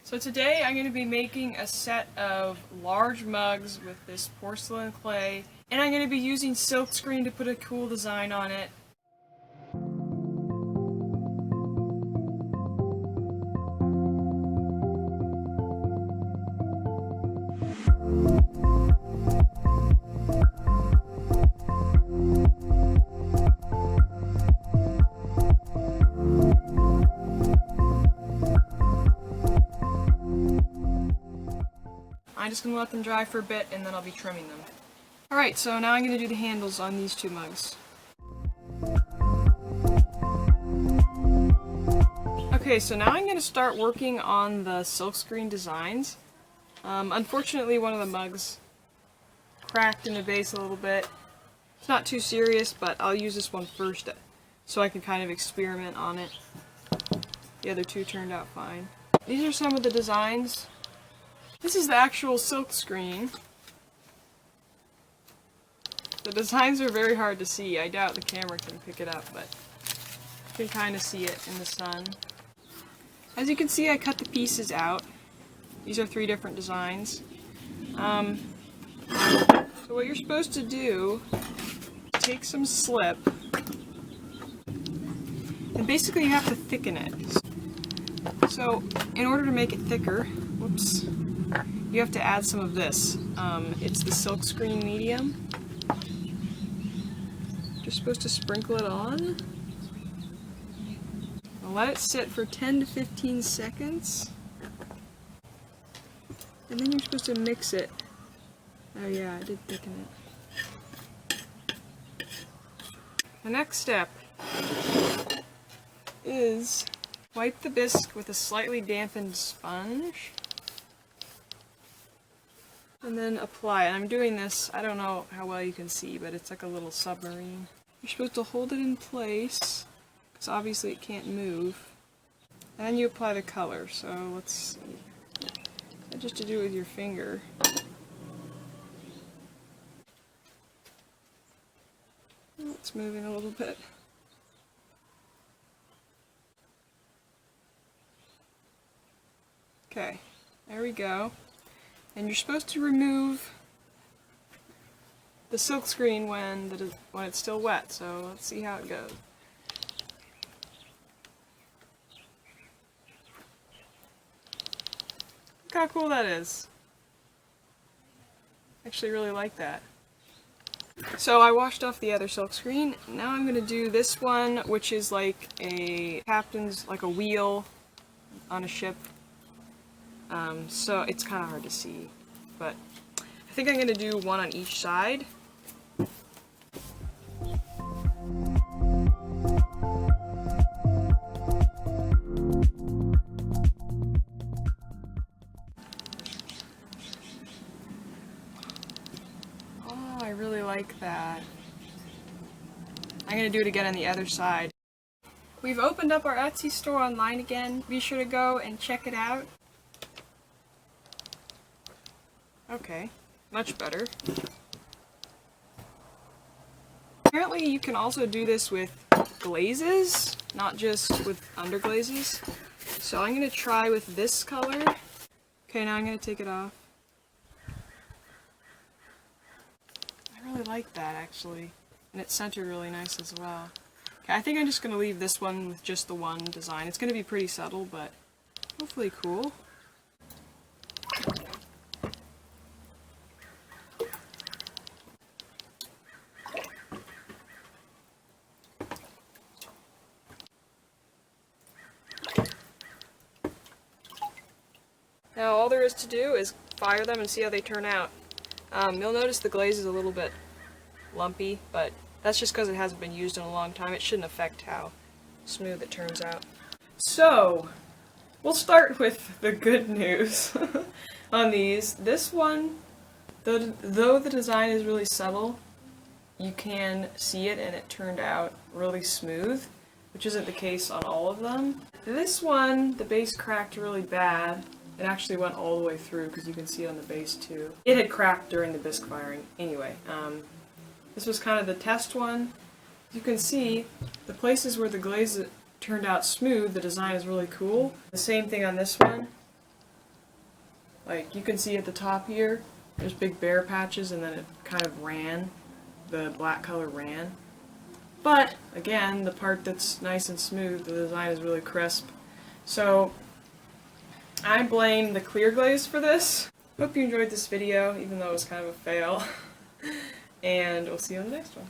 So today I'm going to be making a set of large mugs with this porcelain clay, and I'm going to be using Silkscreen to put a cool design on it. I'm just going to let them dry for a bit and then I'll be trimming them. Alright, so now I'm going to do the handles on these two mugs. Okay, so now I'm going to start working on the Silkscreen designs. Unfortunately, one of the mugs cracked in the base a little bit. It's not too serious, but I'll use this one first so I can kind of experiment on it. The other two turned out fine. These are some of the designs. This is the actual Silkscreen. The designs are very hard to see. I doubt the camera can pick it up, but you can kind of see it in the sun. As you can see, I cut the pieces out. These are 3 different designs. So what you're supposed to do is take some slip, and basically you have to thicken it. So in order to make it thicker, whoops, you have to add some of this. It's the Silkscreen medium. You're supposed to sprinkle it on. I'll let it sit for 10 to 15 seconds. And then you're supposed to mix it. Oh yeah, I did thicken it. The next step is wipe the bisque with a slightly dampened sponge. And then apply it. I'm doing this, I don't know how well you can see, but it's like a little submarine. You're supposed to hold it in place, because obviously it can't move. And then you apply the color, so let's see. Just to do it with your finger. It's moving a little bit. Okay, there we go. And you're supposed to remove the Silkscreen when it's still wet, so let's see how it goes. Look how cool that is. I actually really like that. So I washed off the other Silkscreen. Now I'm going to do this one, which is like a captain's, like a wheel on a ship. So it's kind of hard to see, but I think I'm going to do one on each side. Oh, I really like that. I'm going to do it again on the other side. We've opened up our Etsy store online again. Be sure to go and check it out. Okay, much better. Apparently you can also do this with glazes, not just with underglazes. So I'm going to try with this color. Okay, now I'm going to take it off. I really like that actually, and it's centered really nice as well. Okay, I think I'm just going to leave this one with just the one design. It's going to be pretty subtle, but hopefully cool. Now all there is to do is fire them and see how they turn out. You'll notice the glaze is a little bit lumpy, but that's just because it hasn't been used in a long time. It shouldn't affect how smooth it turns out. So, we'll start with the good news on these. This one, though the design is really subtle, you can see it and it turned out really smooth, which isn't the case on all of them. This one, the base cracked really bad. It actually went all the way through because you can see it on the base too. It had cracked during the bisque firing. Anyway, this was kind of the test one. You can see the places where the glaze turned out smooth, the design is really cool. The same thing on this one. Like you can see at the top here, there's big bare patches and then it kind of ran, the black color ran. But again, the part that's nice and smooth, the design is really crisp. So I blame the clear glaze for this. Hope you enjoyed this video, even though it was kind of a fail. And we'll see you in the next one.